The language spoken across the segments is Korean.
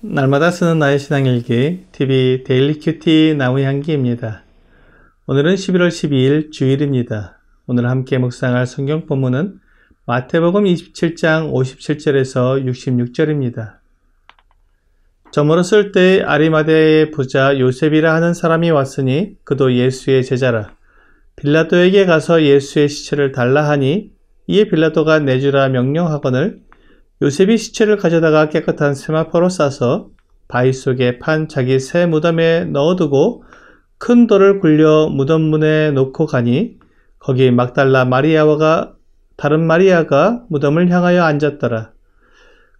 날마다 쓰는 나의 신앙일기 TV 데일리 큐티 나무향기입니다. 오늘은 11월 12일 주일입니다. 오늘 함께 묵상할 성경 본문은 마태복음 27장 57절에서 66절입니다. 저물었을 때 아리마대의 부자 요셉이라 하는 사람이 왔으니 그도 예수의 제자라. 빌라도에게 가서 예수의 시체를 달라 하니 이에 빌라도가 내주라 명령하거늘 요셉이 시체를 가져다가 깨끗한 세마포로 싸서 바위 속에 판 자기 새 무덤에 넣어두고 큰 돌을 굴려 무덤 문에 놓고 가니 거기 막달라 마리아와 다른 마리아가 무덤을 향하여 앉았더라.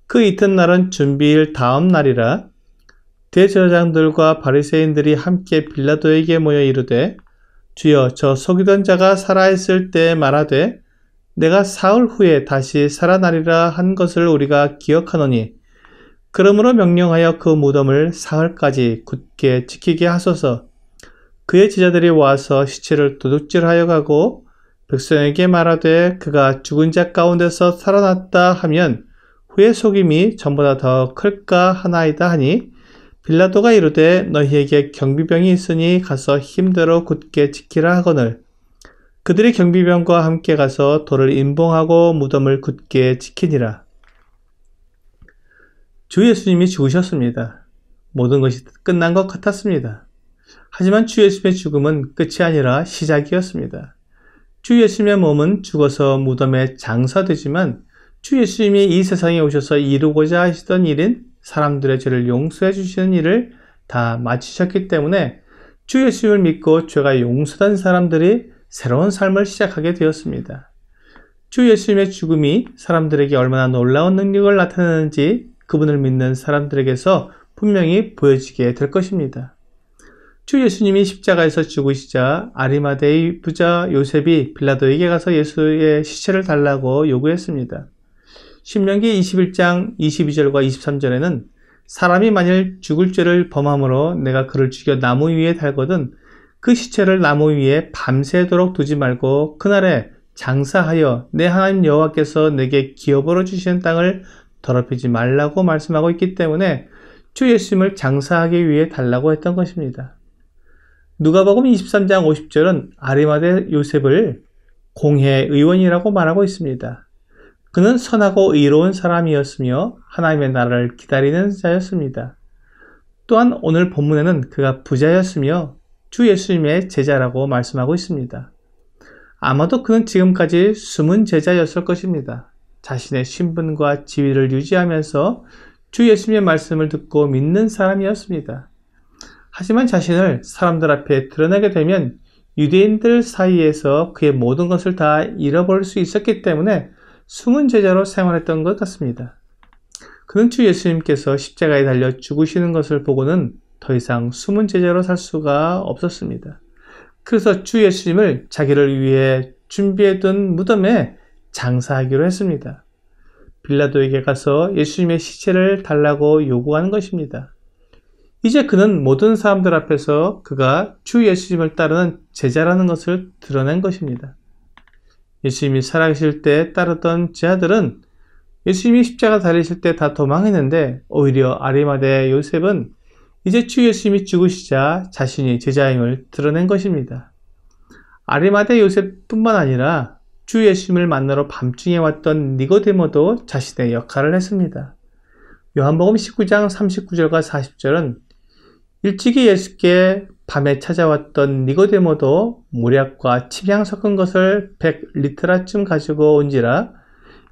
그 이튿날은 준비일 다음 날이라. 대제사장들과 바리새인들이 함께 빌라도에게 모여 이르되 주여, 저 속이던 자가 살아있을 때 말하되 내가 사흘 후에 다시 살아나리라 한 것을 우리가 기억하노니 그러므로 명령하여 그 무덤을 사흘까지 굳게 지키게 하소서. 그의 제자들이 와서 시체를 도둑질하여 가고 백성에게 말하되 그가 죽은 자 가운데서 살아났다 하면 후의 속임이 전보다 더 클까 하나이다 하니 빌라도가 이르되 너희에게 경비병이 있으니 가서 힘대로 굳게 지키라 하거늘 그들이 경비병과 함께 가서 돌을 임봉하고 무덤을 굳게 지키니라. 주 예수님이 죽으셨습니다. 모든 것이 끝난 것 같았습니다. 하지만 주 예수님의 죽음은 끝이 아니라 시작이었습니다. 주 예수님의 몸은 죽어서 무덤에 장사되지만 주 예수님이 이 세상에 오셔서 이루고자 하시던 일인 사람들의 죄를 용서해 주시는 일을 다 마치셨기 때문에 주 예수님을 믿고 죄가 용서된 사람들이 새로운 삶을 시작하게 되었습니다. 주 예수님의 죽음이 사람들에게 얼마나 놀라운 능력을 나타내는지 그분을 믿는 사람들에게서 분명히 보여지게 될 것입니다. 주 예수님이 십자가에서 죽으시자 아리마대의 부자 요셉이 빌라도에게 가서 예수의 시체를 달라고 요구했습니다. 신명기 21장 22절과 23절에는 사람이 만일 죽을 죄를 범함으로 내가 그를 죽여 나무 위에 달거든 그 시체를 나무 위에 밤새도록 두지 말고 그날에 장사하여 내 하나님 여호와께서 내게 기업으로 주시는 땅을 더럽히지 말라고 말씀하고 있기 때문에 주 예수님을 장사하기 위해 달라고 했던 것입니다. 누가복음 23장 50절은 아리마대 요셉을 공회 의원이라고 말하고 있습니다. 그는 선하고 의로운 사람이었으며 하나님의 나라를 기다리는 자였습니다. 또한 오늘 본문에는 그가 부자였으며 주 예수님의 제자라고 말씀하고 있습니다. 아마도 그는 지금까지 숨은 제자였을 것입니다. 자신의 신분과 지위를 유지하면서 주 예수님의 말씀을 듣고 믿는 사람이었습니다. 하지만 자신을 사람들 앞에 드러내게 되면 유대인들 사이에서 그의 모든 것을 다 잃어버릴 수 있었기 때문에 숨은 제자로 생활했던 것 같습니다. 그는 주 예수님께서 십자가에 달려 죽으시는 것을 보고는 더 이상 숨은 제자로 살 수가 없었습니다. 그래서 주 예수님을 자기를 위해 준비해둔 무덤에 장사하기로 했습니다. 빌라도에게 가서 예수님의 시체를 달라고 요구하는 것입니다. 이제 그는 모든 사람들 앞에서 그가 주 예수님을 따르는 제자라는 것을 드러낸 것입니다. 예수님이 살아계실 때 따르던 제자들은 예수님이 십자가 달리실 때 다 도망했는데 오히려 아리마대 요셉은 이제 주 예수님이 죽으시자 자신이 제자임을 드러낸 것입니다. 아리마대 요셉뿐만 아니라 주 예수님을 만나러 밤중에 왔던 니고데모도 자신의 역할을 했습니다. 요한복음 19장 39절과 40절은 일찍이 예수께 밤에 찾아왔던 니고데모도 모략과 침향 섞은 것을 100리트라쯤 가지고 온지라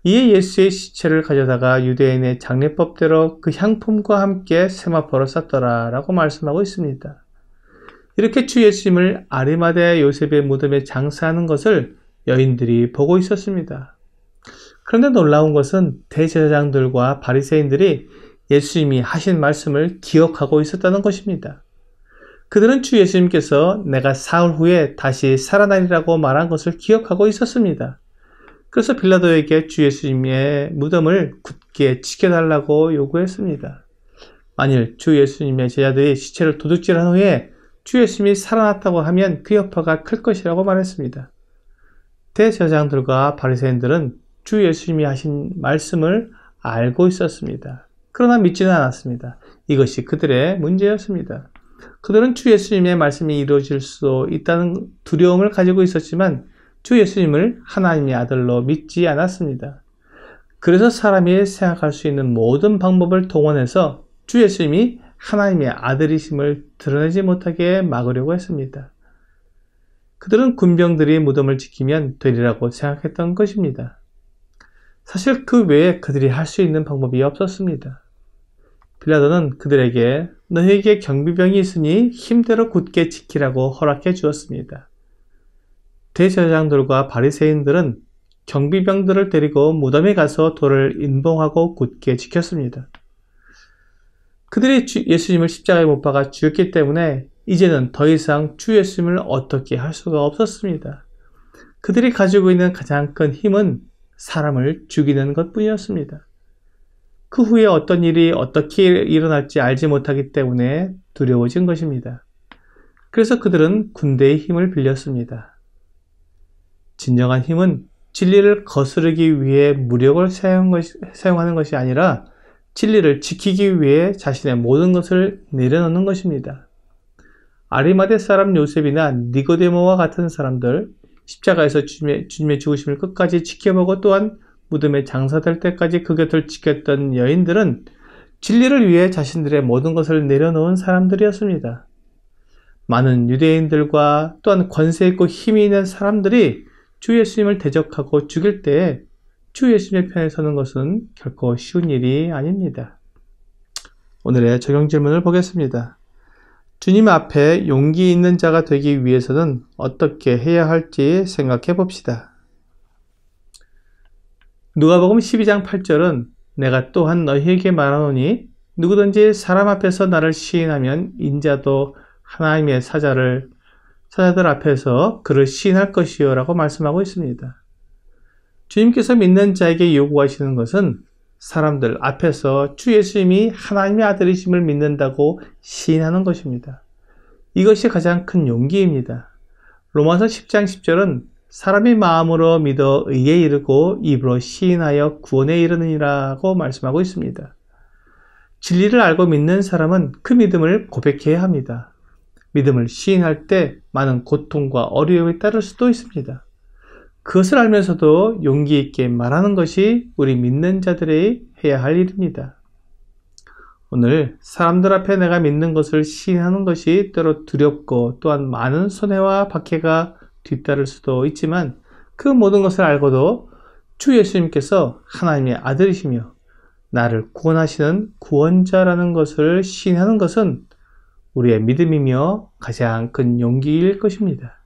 이에 예수의 시체를 가져다가 유대인의 장례법대로 그 향품과 함께 세마포로 쌌더라 라고 말씀하고 있습니다. 이렇게 주 예수님을 아리마대 요셉의 무덤에 장사하는 것을 여인들이 보고 있었습니다. 그런데 놀라운 것은 대제사장들과 바리새인들이 예수님이 하신 말씀을 기억하고 있었다는 것입니다. 그들은 주 예수님께서 내가 사흘 후에 다시 살아나리라고 말한 것을 기억하고 있었습니다. 그래서 빌라도에게 주 예수님의 무덤을 굳게 지켜달라고 요구했습니다. 만일 주 예수님의 제자들이 시체를 도둑질한 후에 주 예수님이 살아났다고 하면 그 여파가 클 것이라고 말했습니다. 대제사장들과 바리새인들은 주 예수님이 하신 말씀을 알고 있었습니다. 그러나 믿지는 않았습니다. 이것이 그들의 문제였습니다. 그들은 주 예수님의 말씀이 이루어질 수 있다는 두려움을 가지고 있었지만 주 예수님을 하나님의 아들로 믿지 않았습니다. 그래서 사람이 생각할 수 있는 모든 방법을 동원해서 주 예수님이 하나님의 아들이심을 드러내지 못하게 막으려고 했습니다. 그들은 군병들이 무덤을 지키면 되리라고 생각했던 것입니다. 사실 그 외에 그들이 할 수 있는 방법이 없었습니다. 빌라도는 그들에게 너희에게 경비병이 있으니 힘대로 굳게 지키라고 허락해 주었습니다. 대제사장들과 바리새인들은 경비병들을 데리고 무덤에 가서 돌을 인봉하고 굳게 지켰습니다. 그들이 예수님을 십자가에 못 박아 죽였기 때문에 이제는 더 이상 주 예수님을 어떻게 할 수가 없었습니다. 그들이 가지고 있는 가장 큰 힘은 사람을 죽이는 것뿐이었습니다. 그 후에 어떤 일이 어떻게 일어날지 알지 못하기 때문에 두려워진 것입니다. 그래서 그들은 군대의 힘을 빌렸습니다. 진정한 힘은 진리를 거스르기 위해 무력을 사용하는 것이 아니라 진리를 지키기 위해 자신의 모든 것을 내려놓는 것입니다. 아리마대 사람 요셉이나 니고데모와 같은 사람들, 십자가에서 주님의 죽으심을 끝까지 지켜보고 또한 무덤에 장사될 때까지 그 곁을 지켰던 여인들은 진리를 위해 자신들의 모든 것을 내려놓은 사람들이었습니다. 많은 유대인들과 또한 권세 있고 힘이 있는 사람들이 주 예수님을 대적하고 죽일 때에 주 예수님의 편에 서는 것은 결코 쉬운 일이 아닙니다. 오늘의 적용 질문을 보겠습니다. 주님 앞에 용기 있는 자가 되기 위해서는 어떻게 해야 할지 생각해 봅시다. 누가복음 12장 8절은 내가 또한 너희에게 말하노니 누구든지 사람 앞에서 나를 시인하면 인자도 하나님의 사자들 앞에서 그를 시인할 것이요 라고 말씀하고 있습니다. 주님께서 믿는 자에게 요구하시는 것은 사람들 앞에서 주 예수님이 하나님의 아들이심을 믿는다고 시인하는 것입니다. 이것이 가장 큰 용기입니다. 로마서 10장 10절은 사람이 마음으로 믿어 의에 이르고 입으로 시인하여 구원에 이르느니라고 말씀하고 있습니다. 진리를 알고 믿는 사람은 그 믿음을 고백해야 합니다. 믿음을 시인할 때 많은 고통과 어려움이 따를 수도 있습니다. 그것을 알면서도 용기 있게 말하는 것이 우리 믿는 자들이 해야 할 일입니다. 오늘 사람들 앞에 내가 믿는 것을 시인하는 것이 때로 두렵고 또한 많은 손해와 박해가 뒤따를 수도 있지만 그 모든 것을 알고도 주 예수님께서 하나님의 아들이시며 나를 구원하시는 구원자라는 것을 시인하는 것은 우리의 믿음이며 가장 큰 용기일 것입니다.